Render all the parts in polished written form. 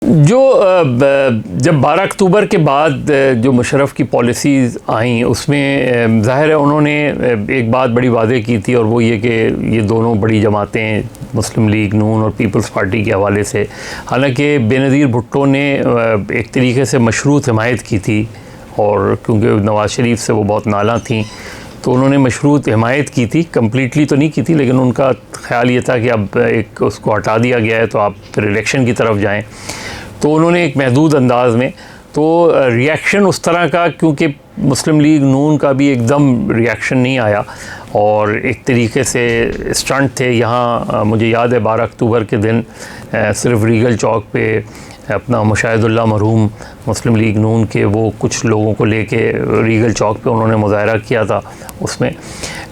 जो जब 12 अक्टूबर के बाद जो मुशर्रफ की पॉलिसीज़ आई उसमें ज़ाहिर है उन्होंने एक बात बड़ी वाज़ेह की थी, और वो ये कि ये दोनों बड़ी जमातें मुस्लिम लीग नून और पीपल्स पार्टी के हवाले से, हालांकि बेनज़ीर भुट्टो ने एक तरीके से मशरूत हिमायत की थी, और क्योंकि नवाज़ शरीफ से वो बहुत नाला थी तो उन्होंने मशरूत हिमायत की थी, कम्प्लीटली तो नहीं की थी, लेकिन उनका ख़्याल ये था कि अब एक उसको हटा दिया गया है तो आप फिर इलेक्शन की तरफ जाएं। तो उन्होंने एक महदूद अंदाज में, तो रिएक्शन उस तरह का, क्योंकि मुस्लिम लीग नून का भी एकदम रिएक्शन नहीं आया और एक तरीके से स्टंट थे यहाँ। मुझे याद है 12 अक्टूबर के दिन सिर्फ रीगल चौक पे अपना मुशाहिदुल्लाह मरहूम मुस्लिम लीग नून के वो कुछ लोगों को लेके रीगल चौक पे उन्होंने मुजाहरा किया था उसमें,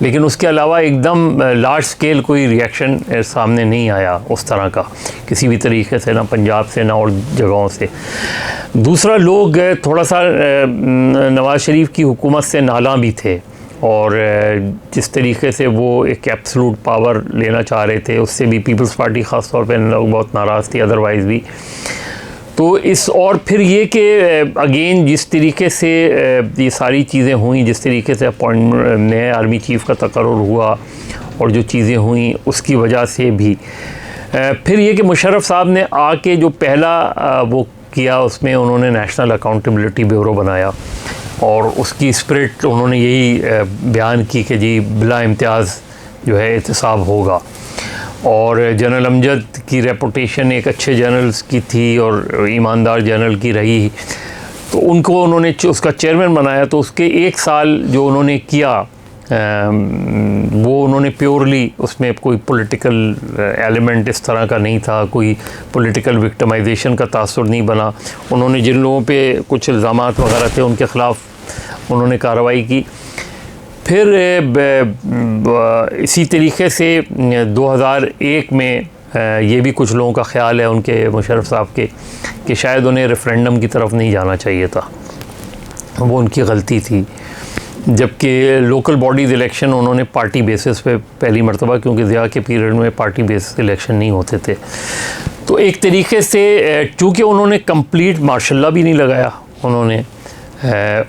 लेकिन उसके अलावा एकदम लार्ज स्केल कोई रिएक्शन सामने नहीं आया उस तरह का किसी भी तरीके से, ना पंजाब से ना और जगहों से। दूसरा, लोग थोड़ा सा नवाज़ शरीफ की हुकूमत से नाला भी थे, और जिस तरीके से वो एक एब्सोल्यूट पावर लेना चाह रहे थे उससे भी पीपल्स पार्टी ख़ास तौर पे लोग बहुत नाराज़ थी, अदरवाइज़ भी। तो इस और फिर ये कि अगेन जिस तरीके से ये सारी चीज़ें हुई, जिस तरीके से अपॉइंटमेंट नए आर्मी चीफ़ का तकर्रुर हुआ और जो चीज़ें हुई उसकी वजह से भी फिर ये कि मुशर्रफ साहब ने आके जो पहला वो किया उसमें उन्होंने नेशनल अकाउंटेबिलिटी ब्यूरो बनाया, और उसकी स्पिरिट उन्होंने यही बयान की कि जी बिला इम्तियाज़ जो है एहतसाब होगा। और जनरल अमजद की रेपुटेशन एक अच्छे जनरल्स की थी और ईमानदार जनरल की रही, तो उनको उन्होंने उसका चेयरमैन बनाया। तो उसके एक साल जो उन्होंने किया वो उन्होंने प्योरली, उसमें कोई पॉलिटिकल एलिमेंट इस तरह का नहीं था, कोई पॉलिटिकल विक्टिमाइजेशन का तासुर नहीं बना। उन्होंने जिन लोगों पे कुछ इल्ज़ामात वगैरह थे उनके ख़िलाफ़ उन्होंने कार्रवाई की। फिर इसी तरीके से 2001 में ये भी कुछ लोगों का ख़्याल है उनके मुशर्रफ साहब के कि शायद उन्हें रेफरेंडम की तरफ नहीं जाना चाहिए था, वो उनकी गलती थी। जबकि लोकल बॉडीज़ इलेक्शन उन्होंने पार्टी बेसिस पे पहली मरतबा, क्योंकि ज़िया के पीरियड में पार्टी बेसिस इलेक्शन नहीं होते थे, तो एक तरीके से चूँकि उन्होंने कंप्लीट मार्शल लॉ भी नहीं लगाया उन्होंने,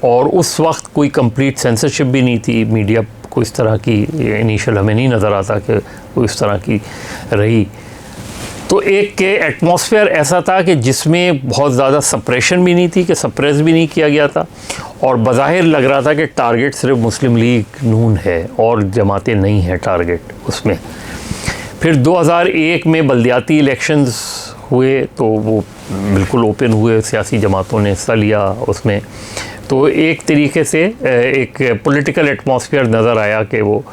और उस वक्त कोई कंप्लीट सेंसरशिप भी नहीं थी, मीडिया को इस तरह की इनिशियल हमें नहीं नज़र आता कि वो इस तरह की रही। तो एक एटमॉस्फेयर ऐसा था कि जिसमें बहुत ज़्यादा सप्रेशन भी नहीं थी, कि सप्रेस भी नहीं किया गया था, और बज़ाहिर लग रहा था कि टारगेट सिर्फ मुस्लिम लीग नून है और जमातें नहीं हैं टारगेट उसमें। फिर 2001 में बल्दियाती इलेक्शंस हुए तो वो बिल्कुल ओपन हुए, सियासी जमातों ने हिस्सा लिया उसमें, तो एक तरीके से एक पॉलिटिकल एटमॉस्फेयर नज़र आया कि वो,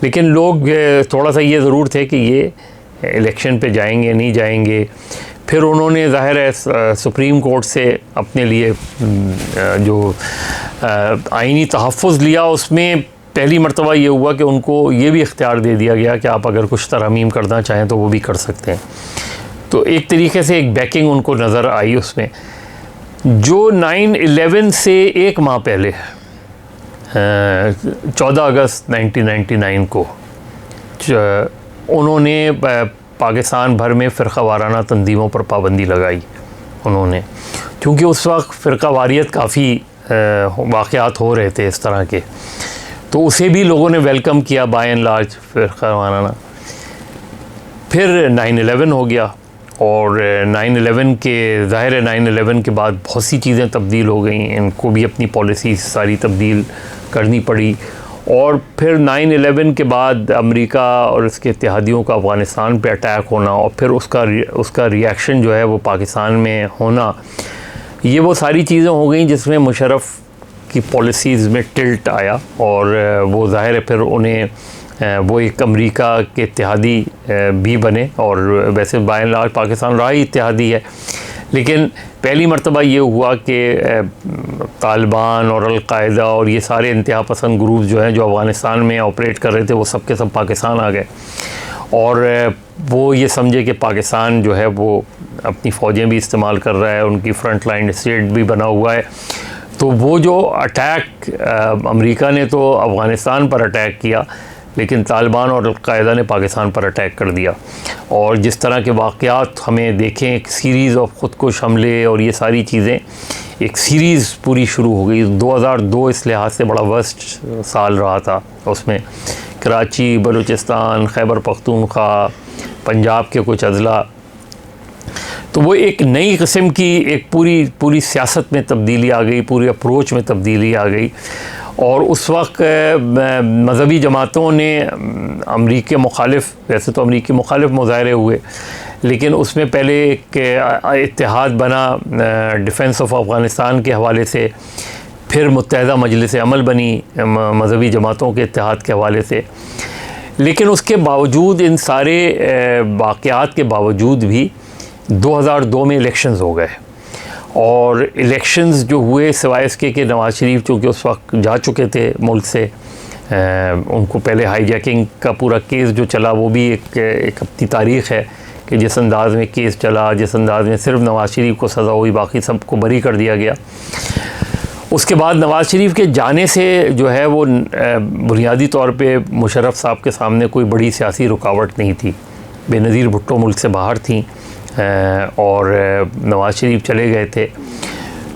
लेकिन लोग थोड़ा सा ये ज़रूर थे कि ये इलेक्शन पे जाएंगे नहीं जाएंगे। फिर उन्होंने ज़ाहिर है सुप्रीम कोर्ट से अपने लिए जो आइनी तहफ़्फ़ुज़ लिया, उसमें पहली मरतबा ये हुआ कि उनको ये भी इख्तियार दे दिया गया कि आप अगर कुछ तरमीम करना चाहें तो वो भी कर सकते हैं। तो एक तरीके से एक बैकिंग उनको नज़र आई उसमें। जो 9/11 से एक माह पहले 14 अगस्त 1999 को उन्होंने पाकिस्तान भर में फ़िरक़ा वाराना तंजीमों पर पाबंदी लगाई उन्होंने, क्योंकि उस वक्त फ़िरक़ा वारियत काफ़ी वाक़यात हो रहे थे इस तरह के, तो उसे भी लोगों ने वेलकम किया बाय एंड लार्ज फ़िरक़ा वाराना। फिर 9/11 हो गया, और 9/11 के ज़ाहिर है 9/11 के बाद बहुत सी चीज़ें तब्दील हो गई, इनको भी अपनी पॉलिसी सारी तब्दील करनी पड़ी। और फिर 9/11 के बाद अमेरिका और इसके इत्तेहादियों का अफ़गानिस्तान पे अटैक होना, और फिर उसका रिएक्शन जो है वो पाकिस्तान में होना, ये वो सारी चीज़ें हो गई जिसमें मुशर्रफ की पॉलिसीज़ में टिल्ट आया, और वो ज़ाहिर है फिर उन्हें वो एक अमेरिका के इत्तेहादी भी बने, और वैसे बाय एंड लार्ज पाकिस्तान रहा ही इत्तेहादी है। लेकिन पहली मरतबा ये हुआ कि तालिबान और अलकायदा और ये सारे इंतहा पसंद ग्रुप जो हैं जो अफ़गानिस्तान में ऑपरेट कर रहे थे वो सब के सब पाकिस्तान आ गए, और वो ये समझे कि पाकिस्तान जो है वो अपनी फ़ौजें भी इस्तेमाल कर रहा है, उनकी फ्रंट लाइन स्टेट भी बना हुआ है। तो वो जो अटैक अमेरिका ने तो अफ़गानिस्तान पर अटैक किया, लेकिन तालिबान और अल-कायदा ने पाकिस्तान पर अटैक कर दिया। और जिस तरह के वाक़यात हमें देखें, एक सीरीज़ ऑफ ख़ुदकुश हमले और ये सारी चीज़ें, एक सीरीज़ पूरी शुरू हो गई। 2002 इस लिहाज से बड़ा वर्स्ट साल रहा था। उसमें कराची, बलूचिस्तान, खैबर पख्तूनख्वा, पंजाब के कुछ अज़ला, तो वो एक नई किस्म की एक पूरी सियासत में तब्दीली आ गई, पूरी अप्रोच में तब्दीली आ गई। और उस वक्त मज़हबी जमातों ने अमरीकी मुखालिफ, वैसे तो अमरीकी मुखालिफ मुज़ाहरे हुए, लेकिन उसमें पहले एक इत्तेहाद बना डिफेंस ऑफ अफ़गानिस्तान के हवाले से, फिर मुत्तहदा मजलिस अमल बनी मज़हबी जमातों के इत्तेहाद के हवाले से। लेकिन उसके बावजूद, इन सारे वाक़यात के बावजूद भी 2002 में इलेक्शंस हो गए। और इलेक्शंस जो हुए, सिवाय इसके कि नवाज़ शरीफ चूँकि उस वक्त जा चुके थे मुल्क से, उनको पहले हाईजैकिंग का पूरा केस जो चला वो भी एक अपनी तारीख़ है कि जिस अंदाज़ में केस चला, जिस अंदाज़ में सिर्फ नवाज़ शरीफ को सज़ा हुई, बाकी सबको बरी कर दिया गया। उसके बाद नवाज़ शरीफ के जाने से जो है वो बुनियादी तौर पे मुशर्रफ साहब के सामने कोई बड़ी सियासी रुकावट नहीं थी। बेनज़ीर भुट्टो मुल्क से बाहर थी और नवाज़ शरीफ चले गए थे,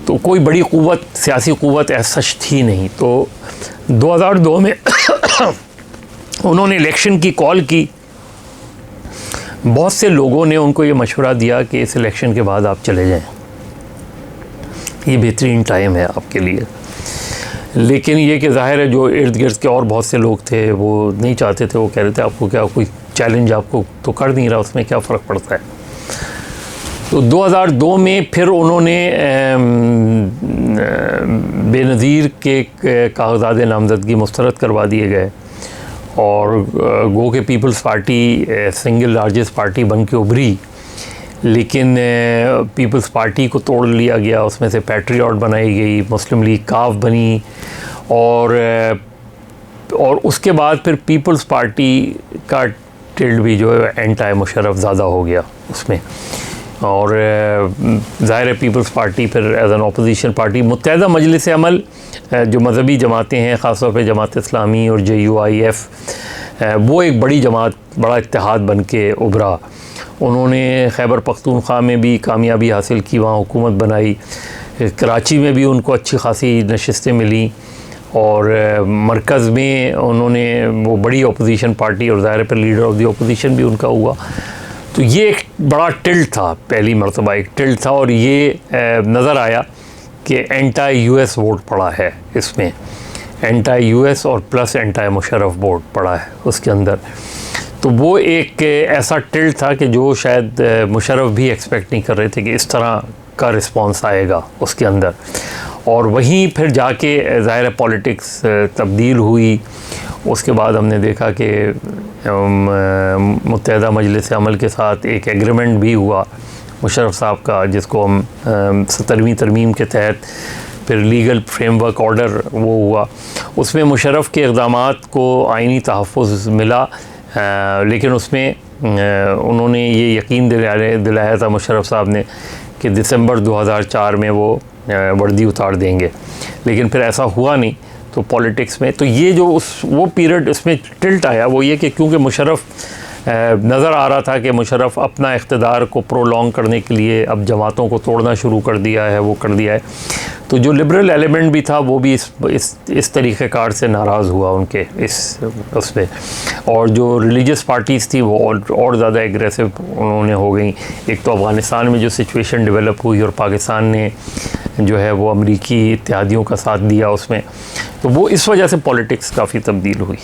तो कोई बड़ी क़ुव्वत, सियासी क़ुव्वत ऐसा थी नहीं। तो 2002 में उन्होंने इलेक्शन की कॉल की। बहुत से लोगों ने उनको ये मशवरा दिया कि इस इलेक्शन के बाद आप चले जाएं, ये बेहतरीन टाइम है आपके लिए। लेकिन ये कि ज़ाहिर है जो इर्द गिर्द के और बहुत से लोग थे वो नहीं चाहते थे। वो कह रहे थे आपको क्या, कोई चैलेंज आपको तो कर नहीं रहा, उसमें क्या फ़र्क पड़ता है। तो 2002 में फिर उन्होंने बेनज़ीर के कागज़ात नामज़दगी मुस्तरद करवा दिए गए और गो के people's party single largest party बन के उभरी। लेकिन पीपल्स पार्टी को तोड़ लिया गया, उसमें से पैट्रियट बनाई गई, मुस्लिम लीग काफ बनी। और उसके बाद फिर पीपल्स पार्टी का टिल्ड भी जो है एंटी मुशर्रफ ज़्यादा हो गया उसमें। और ज़ाहिर है पीपल्स पार्टी फिर एज एन अपोजिशन पार्टी, मुत्तहदा मजलिस अमल जो मज़हबी जमातें हैं, ख़ास तौर पे जमात इस्लामी और JUIF, वो एक बड़ी जमात, बड़ा इत्तेहाद बन के उभरा। उन्होंने खैबर पख्तूनख्वा में भी कामयाबी हासिल की, वहाँ हुकूमत बनाई। कराची में भी उनको अच्छी खासी नशिस्तें मिली और मरकज़ में उन्होंने वो बड़ी अपोजिशन पार्टी, और ज़ाहिर पर लीडर ऑफ द अपोजिशन भी उनका हुआ। तो ये एक बड़ा टिल्ट था, पहली मरतबा एक टिल्ट था। और ये नज़र आया कि एंटी US वोट पड़ा है इसमें, एंटी US और प्लस एंटी मुशर्रफ वोट पड़ा है उसके अंदर। तो वो एक ऐसा टिल्ट था कि जो शायद मुशर्रफ भी एक्सपेक्ट नहीं कर रहे थे कि इस तरह का रिस्पॉन्स आएगा उसके अंदर। और वहीं फिर जाके ज़ाहिर पॉलिटिक्स तब्दील हुई। उसके बाद हमने देखा कि मुत्तहदा मजलिस अमल के साथ एक एग्रीमेंट भी हुआ मुशर्रफ साहब का, जिसको हम 17वीं तरमीम के तहत फिर लीगल फ्रेमवर्क ऑर्डर वो हुआ। उसमें मुशर्रफ के इक़दामात को आइनी तहफ़्फ़ुज़ मिला, लेकिन उसमें उन्होंने ये यकीन दिलाया था मुशर्रफ साहब ने कि दिसंबर 2004 में वो वर्दी उतार देंगे, लेकिन फिर ऐसा हुआ नहीं। तो पॉलिटिक्स में तो ये जो वो पीरियड इसमें टिल्ट आया, वो ये कि क्योंकि मुशर्रफ नज़र आ रहा था कि मुशर्रफ अपना इक़्तिदार को प्रोलॉन्ग करने के लिए अब जमातों को तोड़ना शुरू कर दिया है, वो कर दिया है। तो जो लिबरल एलिमेंट भी था वो भी इस तरीक़ेकार से नाराज़ हुआ उनके उसमें। और जो रिलीजियस पार्टीज़ थी वो और ज़्यादा एग्रेसिव उन्होंने हो गई। एक तो अफ़गानिस्तान में जो सिचुएशन डेवलप हुई और पाकिस्तान ने जो है वो अमरीकी इत्तेहादियों का साथ दिया उसमें, तो वो इस वजह से पॉलिटिक्स काफ़ी तब्दील हुई।